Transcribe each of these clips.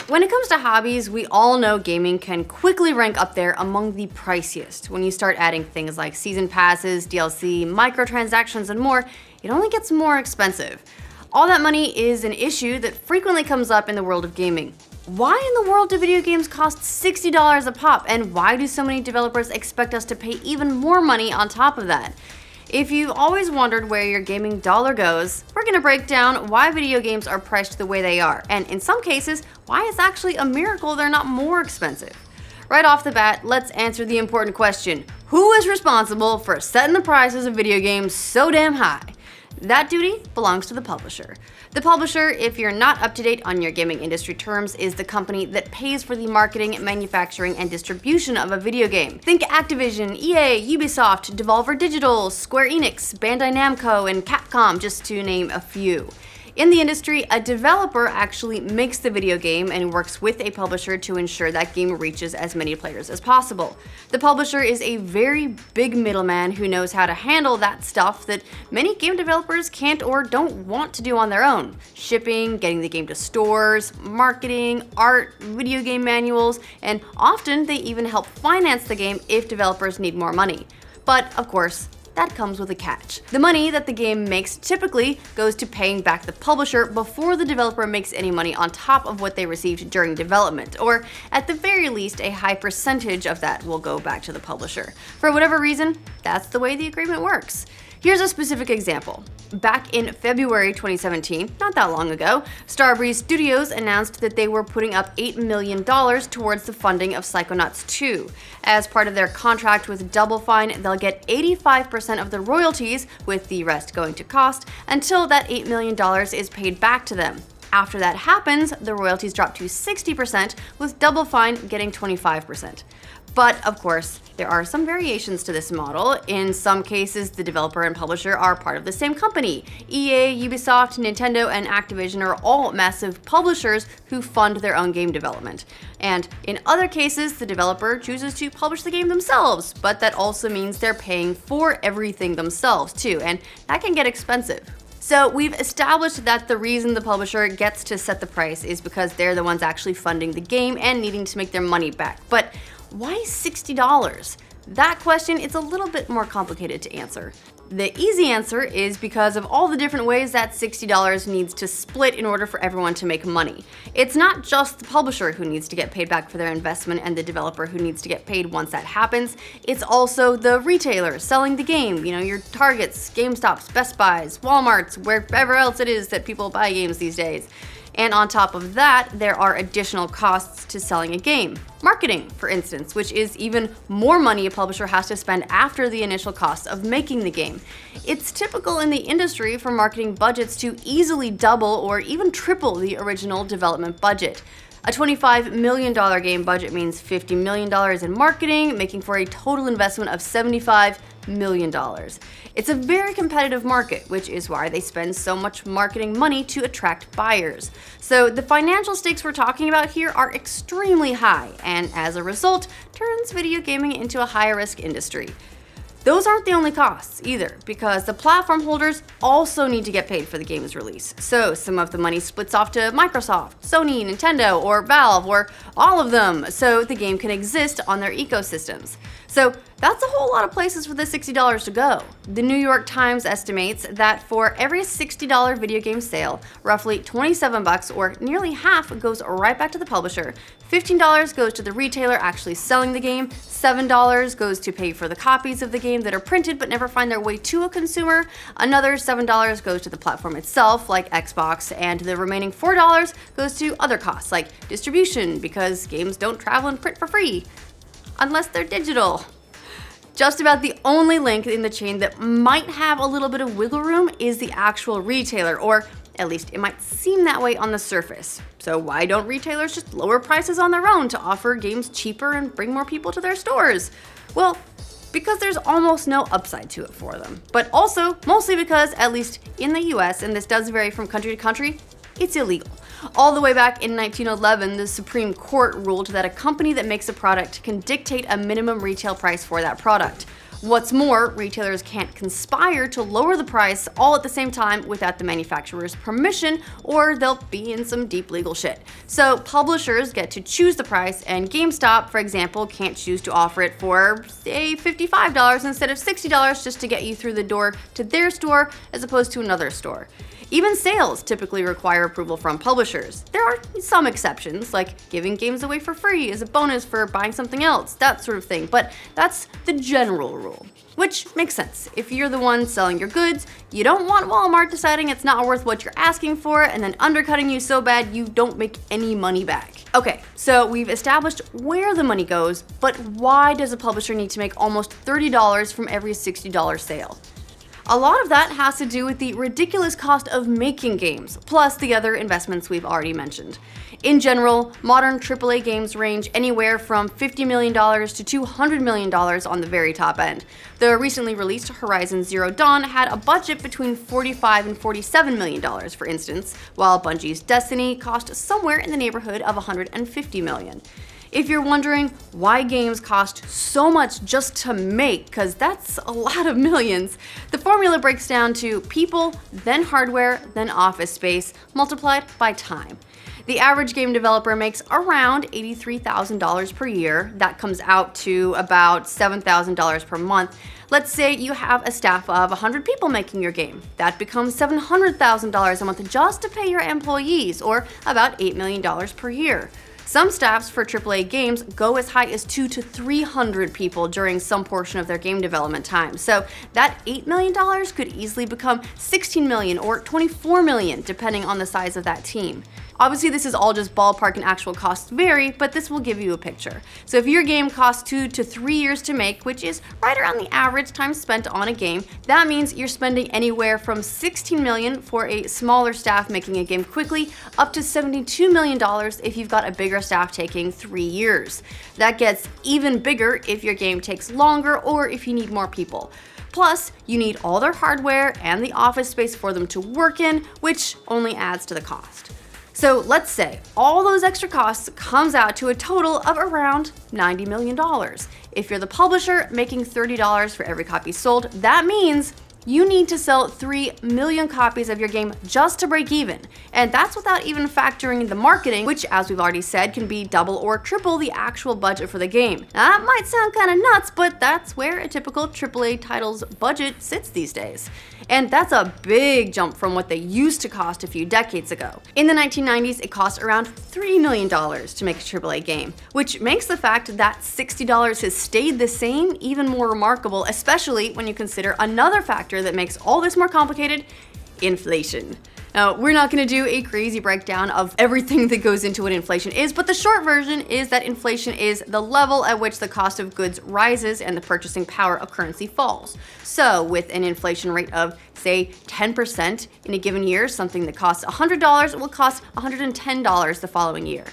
When it comes to hobbies, we all know gaming can quickly rank up there among the priciest. When you start adding things like season passes, DLC, microtransactions, and more, it only gets more expensive. All that money is an issue that frequently comes up in the world of gaming. Why in the world do video games cost $60 a pop, and why do so many developers expect us to pay even more money on top of that? If you've always wondered where your gaming dollar goes, we're going to break down why video games are priced the way they are, and in some cases, why it's actually a miracle they're not more expensive. Right off the bat, let's answer the important question: who is responsible for setting the prices of video games so damn high? That duty belongs to the publisher. The publisher, if you're not up to date on your gaming industry terms, is the company that pays for the marketing, manufacturing, and distribution of a video game. Think Activision, EA, Ubisoft, Devolver Digital, Square Enix, Bandai Namco, and Capcom, just to name a few. In the industry, a developer actually makes the video game and works with a publisher to ensure that game reaches as many players as possible. The publisher is a very big middleman who knows how to handle that stuff that many game developers can't or don't want to do on their own. Shipping, getting the game to stores, marketing, art, video game manuals, and often they even help finance the game if developers need more money. But of course, that comes with a catch. The money that the game makes typically goes to paying back the publisher before the developer makes any money on top of what they received during development, or at the very least, a high percentage of that will go back to the publisher. For whatever reason, that's the way the agreement works. Here's a specific example. Back in February 2017, not that long ago, Starbreeze Studios announced that they were putting up $8 million towards the funding of Psychonauts 2. As part of their contract with Double Fine, they'll get 85% of the royalties, with the rest going to cost, until that $8 million is paid back to them. After that happens, the royalties drop to 60%, with Double Fine getting 25%. But of course, there are some variations to this model. In some cases, the developer and publisher are part of the same company. EA, Ubisoft, Nintendo, and Activision are all massive publishers who fund their own game development. And in other cases, the developer chooses to publish the game themselves, but that also means they're paying for everything themselves too, and that can get expensive. So we've established that the reason the publisher gets to set the price is because they're the ones actually funding the game and needing to make their money back. But why $60? That question is a little bit more complicated to answer. The easy answer is because of all the different ways that $60 needs to split in order for everyone to make money. It's not just the publisher who needs to get paid back for their investment and the developer who needs to get paid once that happens. It's also the retailer selling the game, your Targets, GameStops, Best Buys, Walmarts, wherever else it is that people buy games these days. And on top of that, there are additional costs to selling a game. Marketing, for instance, which is even more money a publisher has to spend after the initial cost of making the game. It's typical in the industry for marketing budgets to easily double or even triple the original development budget. A $25 million game budget means $50 million in marketing, making for a total investment of $75 million. It's a very competitive market, which is why they spend so much marketing money to attract buyers. So the financial stakes we're talking about here are extremely high, and as a result, turns video gaming into a high-risk industry. Those aren't the only costs either, because the platform holders also need to get paid for the game's release. So some of the money splits off to Microsoft, Sony, Nintendo, or Valve, or all of them, so the game can exist on their ecosystems. So that's a whole lot of places for the $60 to go. The New York Times estimates that for every $60 video game sale, roughly $27, or nearly half, goes right back to the publisher. $15 goes to the retailer actually selling the game, $7 goes to pay for the copies of the game that are printed but never find their way to a consumer, another $7 goes to the platform itself, like Xbox, and the remaining $4 goes to other costs, like distribution, because games don't travel and print for free. Unless they're digital. Just about the only link in the chain that might have a little bit of wiggle room is the actual retailer, or at least it might seem that way on the surface. So why don't retailers just lower prices on their own to offer games cheaper and bring more people to their stores? Well, because there's almost no upside to it for them. But also, mostly because, at least in the US, and this does vary from country to country, it's illegal. All the way back in 1911, the Supreme Court ruled that a company that makes a product can dictate a minimum retail price for that product. What's more, retailers can't conspire to lower the price all at the same time without the manufacturer's permission, or they'll be in some deep legal shit. So publishers get to choose the price, and GameStop, for example, can't choose to offer it for, say, $55 instead of $60 just to get you through the door to their store as opposed to another store. Even sales typically require approval from publishers. There are some exceptions, like giving games away for free as a bonus for buying something else, that sort of thing, but that's the general rule. Which makes sense. If you're the one selling your goods, you don't want Walmart deciding it's not worth what you're asking for and then undercutting you so bad you don't make any money back. Okay, so we've established where the money goes, but why does a publisher need to make almost $30 from every $60 sale? A lot of that has to do with the ridiculous cost of making games, plus the other investments we've already mentioned. In general, modern AAA games range anywhere from $50 million to $200 million on the very top end. The recently released Horizon Zero Dawn had a budget between $45 and $47 million, for instance, while Bungie's Destiny cost somewhere in the neighborhood of $150 million. If you're wondering why games cost so much just to make, because that's a lot of millions, the formula breaks down to people, then hardware, then office space, multiplied by time. The average game developer makes around $83,000 per year. That comes out to about $7,000 per month. Let's say you have a staff of 100 people making your game. That becomes $700,000 a month just to pay your employees, or about $8 million per year. Some staffs for AAA games go as high as 200 to 300 people during some portion of their game development time. So that $8 million could easily become $16 million or $24 million, depending on the size of that team. Obviously, this is all just ballpark and actual costs vary, but this will give you a picture. So if your game costs 2 to 3 years to make, which is right around the average time spent on a game, that means you're spending anywhere from $16 million for a smaller staff making a game quickly, up to $72 million if you've got a bigger staff taking 3 years. That gets even bigger if your game takes longer or if you need more people. Plus, you need all their hardware and the office space for them to work in, which only adds to the cost. So let's say all those extra costs comes out to a total of around $90 million. If you're the publisher making $30 for every copy sold, that means you need to sell 3 million copies of your game just to break even. And that's without even factoring the marketing, which, as we've already said, can be double or triple the actual budget for the game. Now, that might sound kind of nuts, but that's where a typical AAA title's budget sits these days. And that's a big jump from what they used to cost a few decades ago. In the 1990s, it cost around $3 million to make a AAA game, which makes the fact that $60 has stayed the same even more remarkable, especially when you consider another factor that makes all this more complicated: inflation. Now, we're not going to do a crazy breakdown of everything that goes into what inflation is, but the short version is that inflation is the level at which the cost of goods rises and the purchasing power of currency falls. So, with an inflation rate of, say, 10% in a given year, something that costs $100 will cost $110 the following year.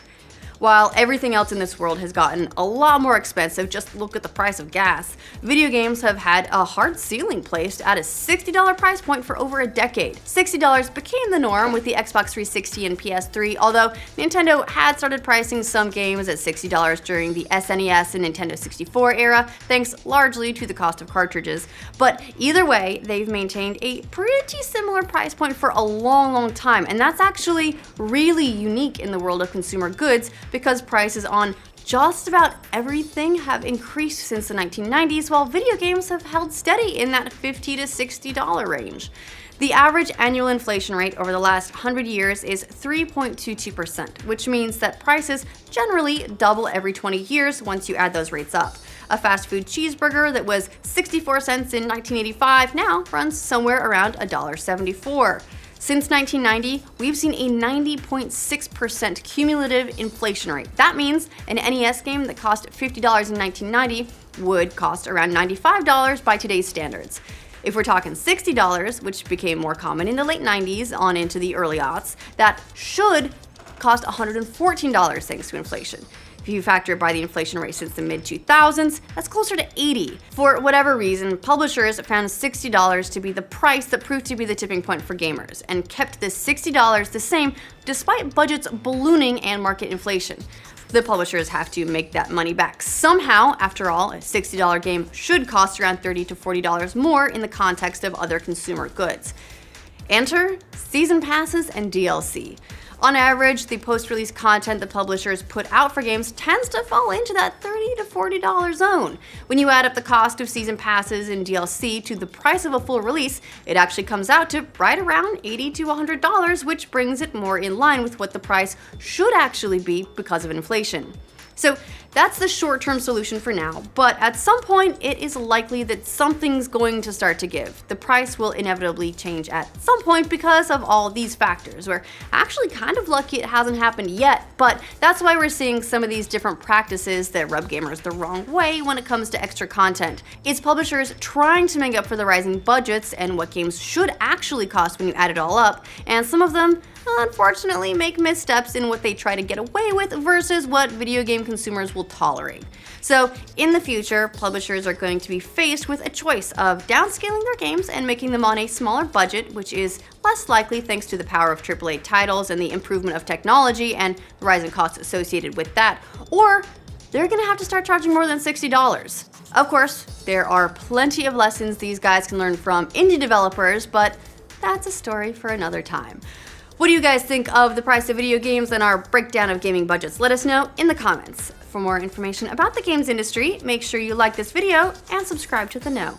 While everything else in this world has gotten a lot more expensive, just look at the price of gas, video games have had a hard ceiling placed at a $60 price point for over a decade. $60 became the norm with the Xbox 360 and PS3, although Nintendo had started pricing some games at $60 during the SNES and Nintendo 64 era, thanks largely to the cost of cartridges. But either way, they've maintained a pretty similar price point for a long time, and that's actually really unique in the world of consumer goods, because prices on just about everything have increased since the 1990s, while video games have held steady in that $50 to $60 range. The average annual inflation rate over the last 100 years is 3.22%, which means that prices generally double every 20 years once you add those rates up. A fast food cheeseburger that was 64 cents in 1985 now runs somewhere around $1.74. Since 1990, we've seen a 90.6% cumulative inflation rate. That means an NES game that cost $50 in 1990 would cost around $95 by today's standards. If we're talking $60, which became more common in the late 90s on into the early aughts, that should cost $114 thanks to inflation. If If you factor by the inflation rate since the mid-2000s, that's closer to 80. For whatever reason, publishers found $60 to be the price that proved to be the tipping point for gamers, and kept this $60 the same despite budgets ballooning and market inflation. The publishers have to make that money back somehow. After all, a $60 game should cost around $30 to $40 more in the context of other consumer goods. Enter season passes and DLC. On average, the post-release content the publishers put out for games tends to fall into that $30 to $40 zone. When you add up the cost of season passes and DLC to the price of a full release, it actually comes out to right around $80 to $100, which brings it more in line with what the price should actually be because of inflation. So that's the short-term solution for now, but at some point it is likely that something's going to start to give. The price will inevitably change at some point because of all these factors. We're actually kind of lucky it hasn't happened yet, but that's why we're seeing some of these different practices that rub gamers the wrong way when it comes to extra content. It's publishers trying to make up for the rising budgets and what games should actually cost when you add it all up, and some of them unfortunately make missteps in what they try to get away with versus what video game consumers will tolerate. So in the future, publishers are going to be faced with a choice of downscaling their games and making them on a smaller budget, which is less likely thanks to the power of AAA titles and the improvement of technology and the rising costs associated with that, or they're gonna have to start charging more than $60. Of course, there are plenty of lessons these guys can learn from indie developers, but that's a story for another time. What do you guys think of the price of video games and our breakdown of gaming budgets? Let us know in the comments. For more information about the games industry, make sure you like this video and subscribe to The Know.